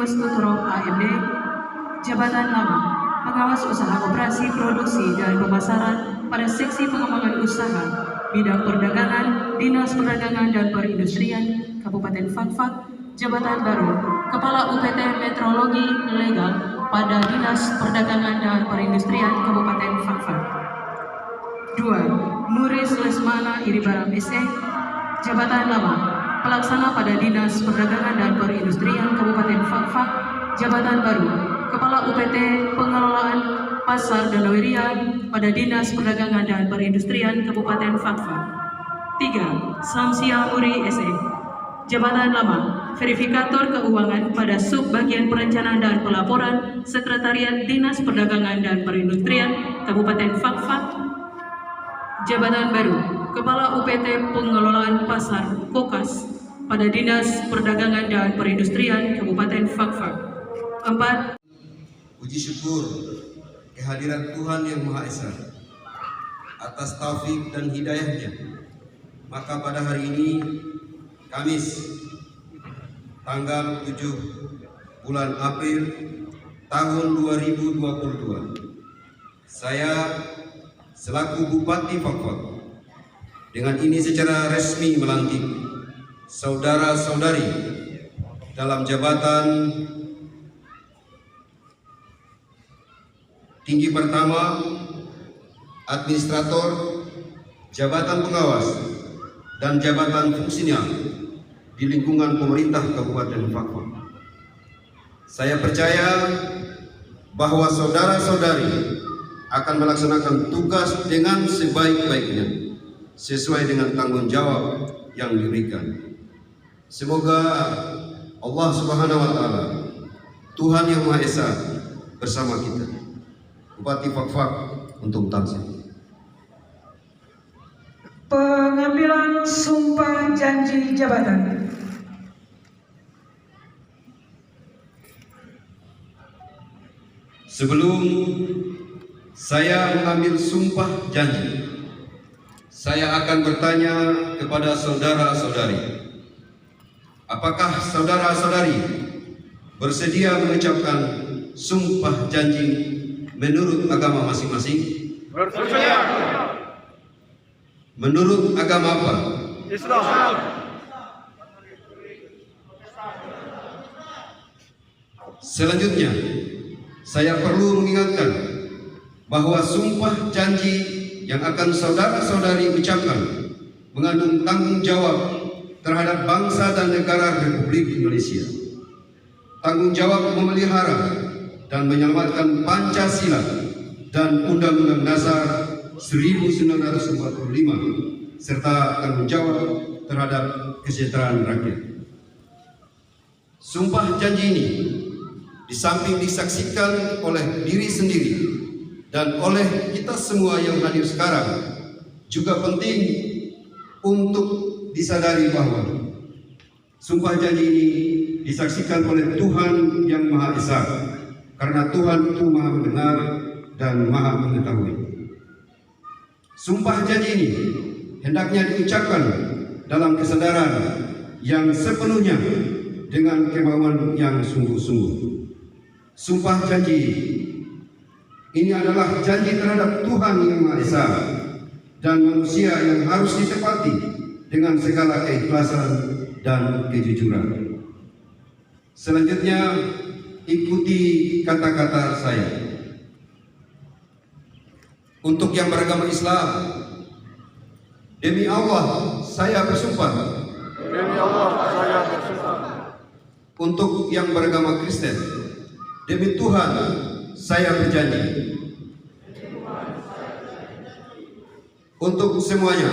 Dewas Utro AMD. Jabatan lama, pengawas usaha koperasi produksi dan pemasaran pada seksi pengembangan usaha bidang perdagangan Dinas Perdagangan dan Perindustrian Kabupaten Fakfak. Jabatan baru, Kepala UPT Metrologi Legal pada Dinas Perdagangan dan Perindustrian Kabupaten Fakfak. 2. Nuris Lesmana Iribaram SE. Jabatan lama, pelaksana pada Dinas Perdagangan dan Perindustrian Kabupaten Fakfak. Jabatan baru, Kepala UPT Pengelolaan Pasar Danawirian pada Dinas Perdagangan dan Perindustrian Kabupaten Fakfak. 3. Samsia Uri SE. Jabatan lama, Verifikator Keuangan pada Subbagian Perencanaan dan Pelaporan Sekretariat Dinas Perdagangan dan Perindustrian Kabupaten Fakfak. Jabatan baru, Kepala UPT Pengelolaan Pasar Kokas pada Dinas Perdagangan dan Perindustrian Kabupaten Fakfak. 4. Puji syukur kehadiran Tuhan Yang Maha Esa atas taufik dan hidayahnya. Maka pada hari ini, Kamis, tanggal 7 bulan April tahun 2022, saya selaku Bupati Fakfak dengan ini secara resmi melantik saudara-saudari dalam jabatan tinggi pertama, administrator, jabatan pengawas, dan jabatan fungsional di lingkungan pemerintah Kabupaten Fakfak. Saya percaya bahwa saudara-saudari akan melaksanakan tugas dengan sebaik-baiknya sesuai dengan tanggung jawab yang diberikan. Semoga Allah Subhanahu wa Ta'ala, Tuhan Yang Maha Esa, bersama kita. Bupati Fakfak untuk Tamsil. Pengambilan sumpah janji jabatan. Sebelum saya mengambil sumpah janji, saya akan bertanya kepada saudara-saudari, apakah saudara-saudari bersedia mengucapkan sumpah janji menurut agama masing-masing? Bersedia. Menurut agama apa? Islam. Selanjutnya, saya perlu mengingatkan bahwa sumpah janji yang akan saudara-saudari ucapkan mengandung tanggung jawab terhadap bangsa dan negara Republik Indonesia. Tanggung jawab memelihara dan menyelamatkan Pancasila dan Undang-Undang Dasar 1945 serta tanggung jawab terhadap kesejahteraan rakyat. Sumpah janji ini di samping disaksikan oleh diri sendiri dan oleh kita semua yang hadir sekarang, juga penting untuk disadari bahwa sumpah janji ini disaksikan oleh Tuhan Yang Maha Esa, karena Tuhan itu Maha mendengar dan Maha mengetahui. Sumpah janji ini hendaknya diucapkan dalam kesadaran yang sepenuhnya dengan kemauan yang sungguh-sungguh. Sumpah janji ini adalah janji terhadap Tuhan Yang Maha Esa dan manusia yang harus ditepati dengan segala keikhlasan dan kejujuran. Selanjutnya, ikuti kata-kata saya. Untuk yang beragama Islam, demi Allah saya bersumpah. Demi Allah saya bersumpah. Untuk yang beragama Kristen, demi Tuhan saya berjanji. Untuk semuanya,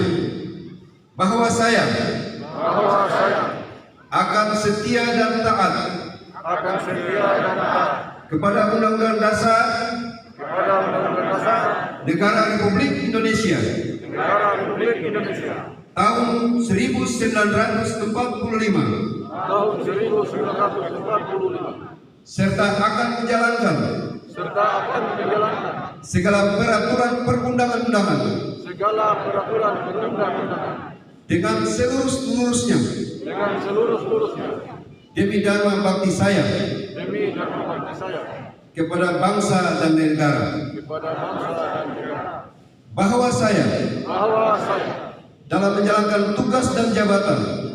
bahwa saya akan setia dan taat kepada Undang-Undang Dasar Negara Republik Indonesia tahun 1945 serta akan menjalankan segala peraturan perundang-undangan dengan seluruh-seluruhnya demi dharma bakti saya demi dharma bakti saya kepada bangsa dan negara, kepada bangsa dan negara, bahwa saya dalam menjalankan tugas dan jabatan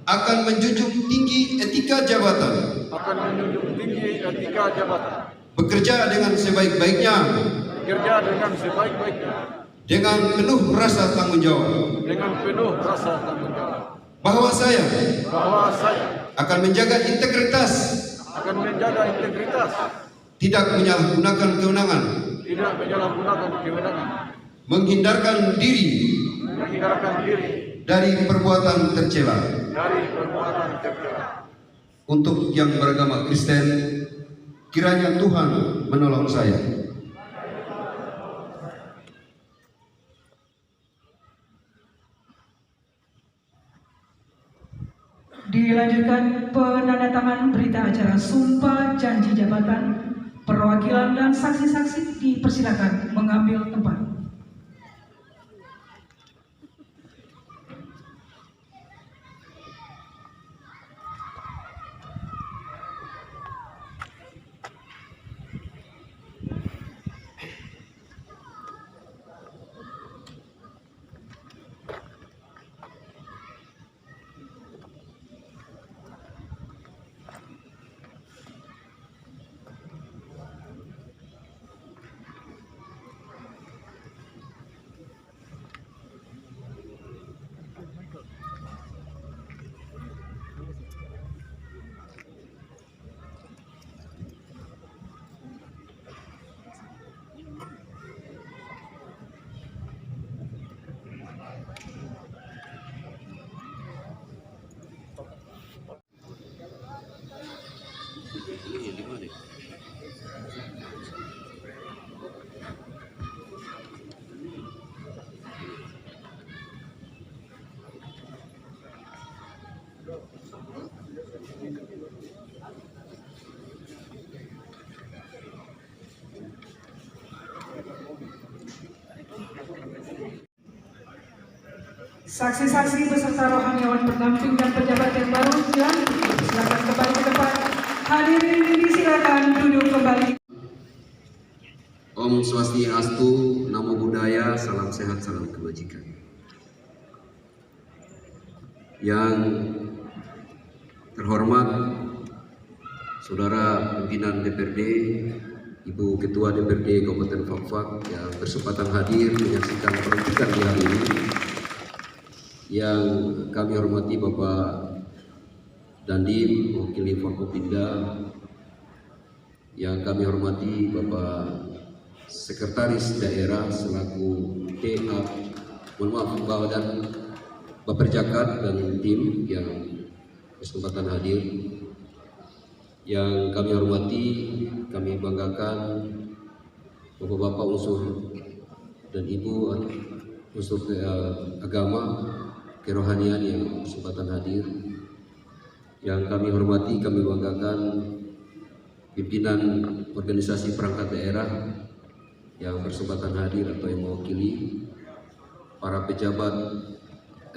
akan menjunjung tinggi etika jabatan, bekerja dengan sebaik-baiknya, dengan penuh rasa tanggung jawab, bahwa saya akan menjaga integritas, tidak menyalahgunakan kewenangan, menghindarkan diri dari perbuatan tercela. Untuk yang beragama Kristen, kiranya Tuhan menolong saya. Dilanjutkan penandatangan berita acara Sumpah Janji Jabatan. Perwakilan dan saksi-saksi dipersilakan mengambil tempat. Saksi-saksi beserta rohaniawan pendamping dan pejabat yang baru silakan kembali ke depan. Hadirin disilakan duduk kembali. Om Swastiastu, Namo Buddhaya, salam sehat, salam kebajikan. Yang terhormat Saudara Pimpinan DPRD, Ibu Ketua DPRD Kabupaten Fakfak yang berkesempatan hadir menyaksikan pelantikan di hari ini. Yang kami hormati Bapak Dandim, mewakili Forkopimda. Yang kami hormati Bapak Sekretaris Daerah selaku TA, dan Bapak Jakat dan tim yang berkesempatan hadir. Yang kami hormati, kami banggakan Bapak-bapak unsur dan Ibu unsur agama kerohanian yang berkesempatan hadir. Yang kami hormati, kami banggakan pimpinan organisasi perangkat daerah yang berkesempatan hadir atau yang mewakili, para pejabat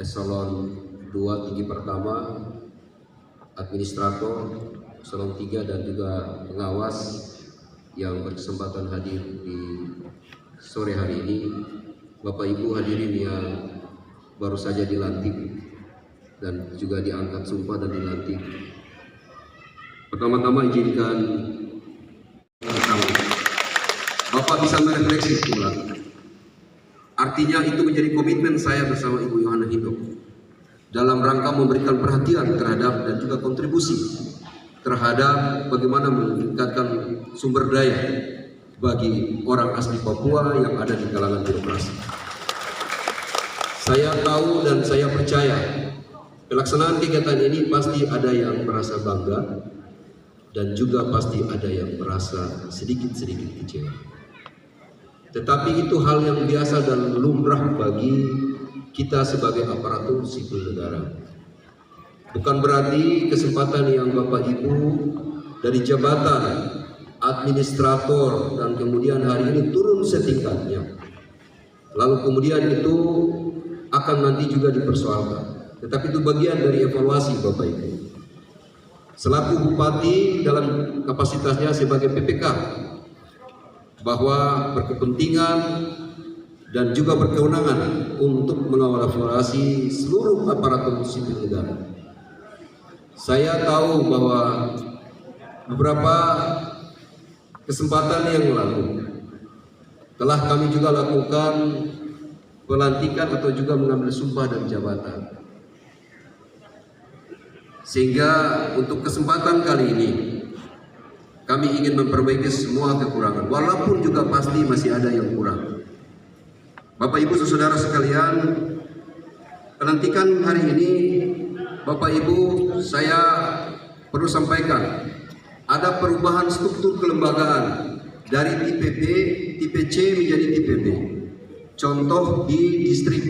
eselon 2 tinggi pertama, administrator eselon 3 dan juga pengawas yang berkesempatan hadir di sore hari ini. Bapak Ibu hadirin yang baru saja dilantik dan juga diangkat sumpah dan dilantik. Pertama-tama izinkan Bapak bisa merefleksi ulang. Artinya itu menjadi komitmen saya bersama Ibu Yohana Hindok dalam rangka memberikan perhatian terhadap dan juga kontribusi terhadap bagaimana meningkatkan sumber daya bagi orang asli Papua yang ada di kalangan birokrasi. Saya tahu dan saya percaya pelaksanaan kegiatan ini pasti ada yang merasa bangga dan juga pasti ada yang merasa sedikit-sedikit kecewa. Tetapi itu hal yang biasa dan lumrah bagi kita sebagai aparatur sipil negara. Bukan berarti kesempatan yang Bapak Ibu dari jabatan administrator dan kemudian hari ini turun setingkatnya, lalu kemudian itu akan nanti juga dipersoalkan. tetapi itu bagian dari evaluasi Bapak Ibu. Selaku Bupati dalam kapasitasnya sebagai PPK, bahwa berkepentingan dan juga berkewenangan untuk mengawal evaluasi seluruh aparatur sipil negara. Saya tahu bahwa beberapa kesempatan yang lalu telah kami juga lakukan pelantikan atau juga mengambil sumpah dan jabatan. Sehingga untuk kesempatan kali ini kami ingin memperbaiki semua kekurangan, walaupun juga pasti masih ada yang kurang. Bapak Ibu saudara sekalian, pelantikan hari ini Bapak Ibu, saya perlu sampaikan ada perubahan struktur kelembagaan dari tipe B, tipe C menjadi tipe B. Contoh di distrik.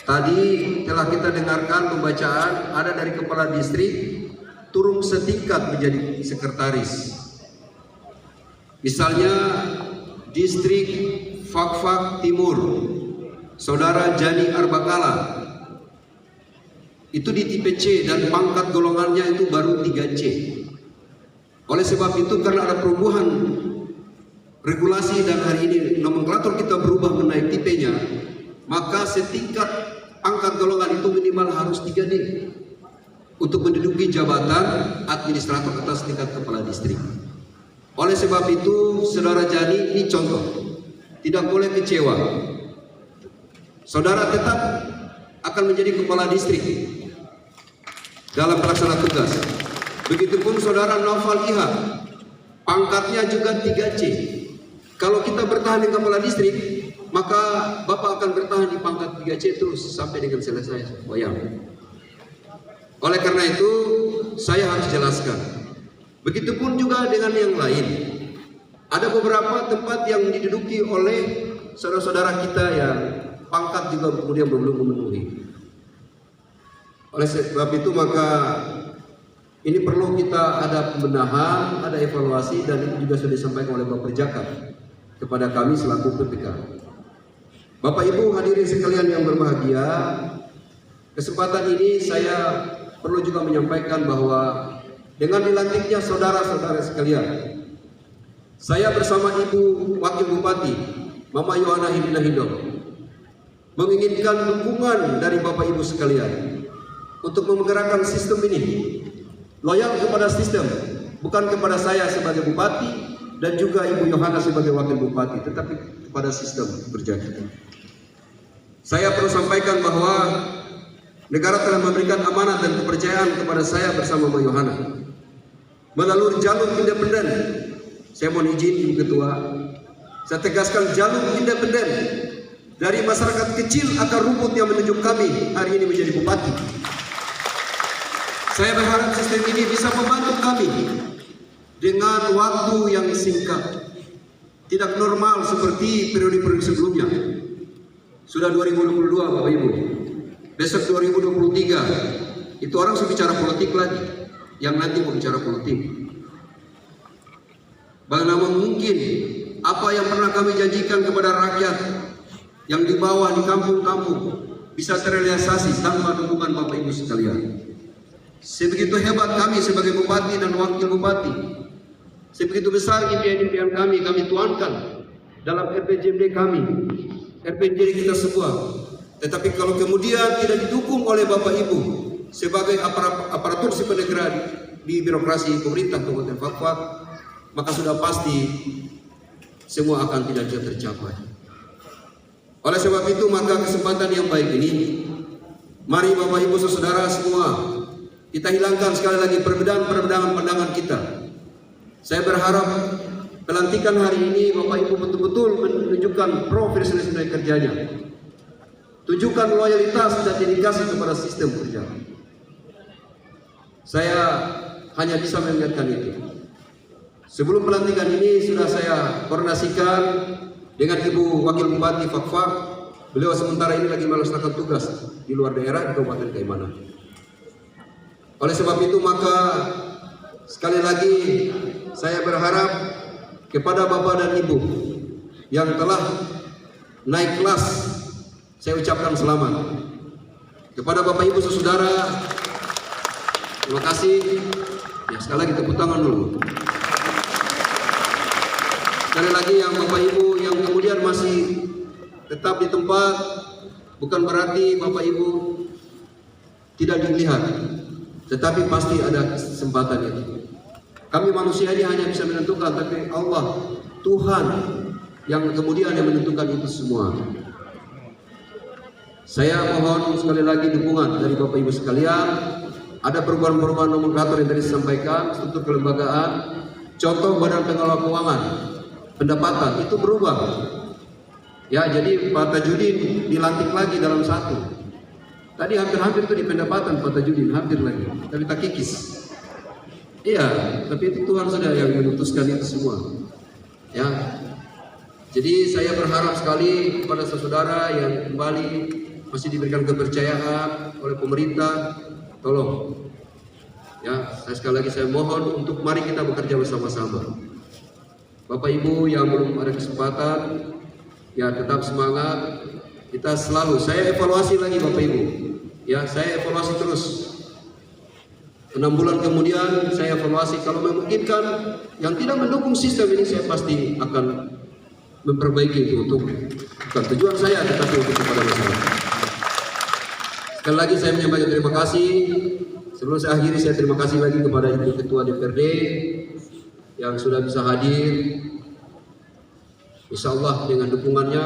Tadi telah kita dengarkan pembacaan, ada dari kepala distrik turun setingkat menjadi sekretaris. Misalnya distrik Fakfak Timur, Saudara Jani Arbakala, itu di tipe C dan pangkat golongannya itu baru 3C. Oleh sebab itu, karena ada perubahan regulasi dan hari ini nomenklatur kita berubah menaik tipenya, maka setingkat pangkat golongan itu minimal harus 3D untuk menduduki jabatan administrator atas tingkat kepala distrik. Oleh sebab itu, Saudara Jani, ini contoh, tidak boleh kecewa. Saudara tetap akan menjadi kepala distrik dalam pelaksana tugas. Begitupun Saudara Noval Iha, pangkatnya juga 3C. Kalau kita bertahan di kepala distrik, maka Bapak akan bertahan di pangkat 3C terus sampai dengan selesai wayang. Oleh karena itu, saya harus jelaskan. Begitupun juga dengan yang lain. Ada beberapa tempat yang diduduki oleh saudara-saudara kita yang pangkat juga kemudian belum memenuhi. Oleh sebab itu, maka ini perlu kita ada pembenahan, ada evaluasi, dan itu juga sudah disampaikan oleh Bapak Jaka kepada kami selaku PPK. Bapak Ibu hadirin sekalian yang berbahagia, kesempatan ini saya perlu juga menyampaikan bahwa dengan dilantiknya saudara-saudara sekalian, saya bersama Ibu Wakil Bupati Mama Yohana Hidina Hidong menginginkan dukungan dari Bapak Ibu sekalian untuk menggerakkan sistem ini, loyal kepada sistem, bukan kepada saya sebagai Bupati dan juga Ibu Yohana sebagai Wakil Bupati, tetapi kepada sistem berjalan. Saya perlu sampaikan bahwa negara telah memberikan amanat dan kepercayaan kepada saya bersama Mbak Yohana melalui jalur independen. Saya mohon izin Ibu Ketua, saya tegaskan jalur independen dari masyarakat kecil akar rumput yang menunjuk kami hari ini menjadi bupati. Saya berharap sistem ini bisa membantu kami dengan waktu yang singkat, tidak normal seperti periode-periode sebelumnya. Sudah 2022 Bapak Ibu, besok 2023 itu orang sudah bicara politik lagi, yang nanti mau bicara politik. Bagaimana mungkin apa yang pernah kami janjikan kepada rakyat yang di bawah di kampung-kampung bisa terrealisasi tanpa dukungan Bapak Ibu sekalian. Sebegitu hebat kami sebagai bupati dan wakil bupati, sebegitu besar impian-impian kami tuangkan dalam RPJMD kami, RPJMD kita semua. Tetapi kalau kemudian tidak didukung oleh Bapak Ibu sebagai aparatur sipil negara di birokrasi pemerintah Kabupaten Fakfak, maka sudah pasti semua akan tidak tercapai. Oleh sebab itu, maka kesempatan yang baik ini, mari Bapak Ibu saudara semua, kita hilangkan sekali lagi perbedaan pandangan kita. Saya berharap pelantikan hari ini Bapak Ibu betul-betul menunjukkan profesionalisme kerjanya, tunjukkan loyalitas dan dedikasi kepada sistem kerja. Saya hanya bisa mengingatkan itu. Sebelum pelantikan ini sudah saya koordinasikan dengan Ibu Wakil Bupati Fakfak. Beliau sementara ini lagi melaksanakan tugas di luar daerah di Kabupaten Kaimana. Oleh sebab itu, maka sekali lagi saya berharap kepada Bapak dan Ibu yang telah naik kelas, saya ucapkan selamat. Kepada Bapak Ibu saudara, terima kasih. Ya, sekali lagi tepuk tangan dulu. Sekali lagi yang Bapak Ibu yang kemudian masih tetap di tempat, bukan berarti Bapak Ibu tidak dilihat, tetapi pasti ada kesempatan itu. Kami manusia ini hanya bisa menentukan, tapi Allah, Tuhan yang kemudian yang menentukan itu semua. Saya mohon sekali lagi dukungan dari Bapak Ibu sekalian. Ada perubahan-perubahan nomenklatur yang tadi disampaikan, struktur kelembagaan, contoh Badan Pengelola Keuangan, pendapatan itu berubah. Ya, jadi Pak Tajudin dilantik lagi dalam satu. Tadi hampir-hampir itu di pendapatan Pak Tajudin, hampir lagi, tapi tak kikis. Iya, tapi itu Tuhan sudah yang memutuskan itu semua. Ya, jadi saya berharap sekali kepada saudara yang kembali masih diberikan kepercayaan oleh pemerintah, tolong. Ya, sekali lagi saya mohon untuk mari kita bekerja bersama-sama. Bapak Ibu yang belum ada kesempatan, ya tetap semangat. Kita selalu, saya evaluasi lagi Bapak Ibu. Ya, saya evaluasi terus. 6 bulan kemudian saya evaluasi, kalau memungkinkan yang tidak mendukung sistem ini saya pasti akan memperbaiki itu untuk bukan tujuan saya tetapi untuk kepada masyarakat. Sekali lagi saya menyampaikan terima kasih. Sebelum saya akhiri, saya terima kasih lagi kepada Ibu Ketua DPRD yang sudah bisa hadir. Insya Allah dengan dukungannya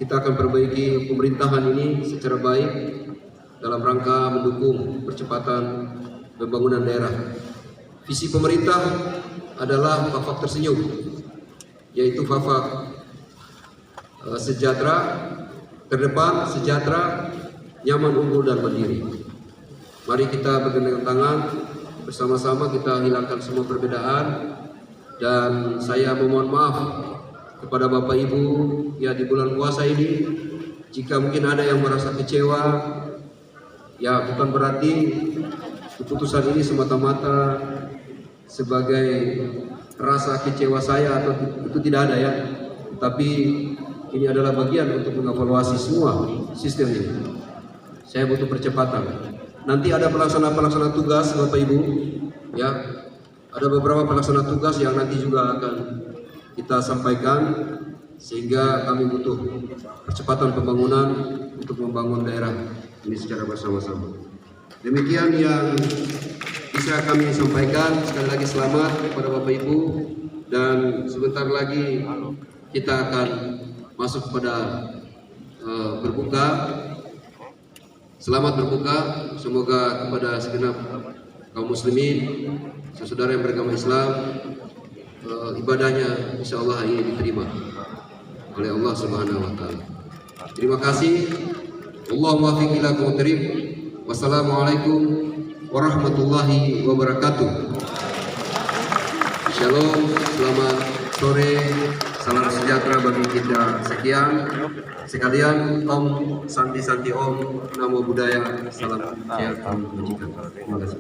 kita akan perbaiki pemerintahan ini secara baik dalam rangka mendukung percepatan pembangunan daerah. Visi pemerintah adalah Fafak tersenyum, yaitu Fafak sejahtera, terdepan, sejahtera, nyaman, unggul, dan mandiri. Mari kita bergandengan tangan bersama-sama, kita hilangkan semua perbedaan. Dan saya memohon maaf kepada Bapak Ibu ya di bulan puasa ini, jika mungkin ada yang merasa kecewa, ya bukan berarti keputusan ini semata-mata sebagai rasa kecewa saya atau itu tidak ada ya, tapi ini adalah bagian untuk mengevaluasi semua sistem ini. Saya butuh percepatan. Nanti ada pelaksana tugas Bapak Ibu, ya ada beberapa pelaksana tugas yang nanti juga akan kita sampaikan, sehingga kami butuh percepatan pembangunan untuk membangun daerah ini secara bersama-sama. Demikian yang bisa kami sampaikan. Sekali lagi selamat kepada Bapak Ibu, dan sebentar lagi kita akan masuk pada berbuka. Selamat berbuka, semoga kepada segenap kaum muslimin, saudara yang beragama Islam, ibadahnya insya Allah ini diterima oleh Allah Subhanahu wa Ta'ala. Terima kasih. Allahumma fiq ila qawtrib. Wassalamualaikum warahmatullahi wabarakatuh. Shalom, selamat sore, salam sejahtera bagi kita sekalian. Om Santi Santi Om, Namo Buddhaya, salam sehat. Terima kasih.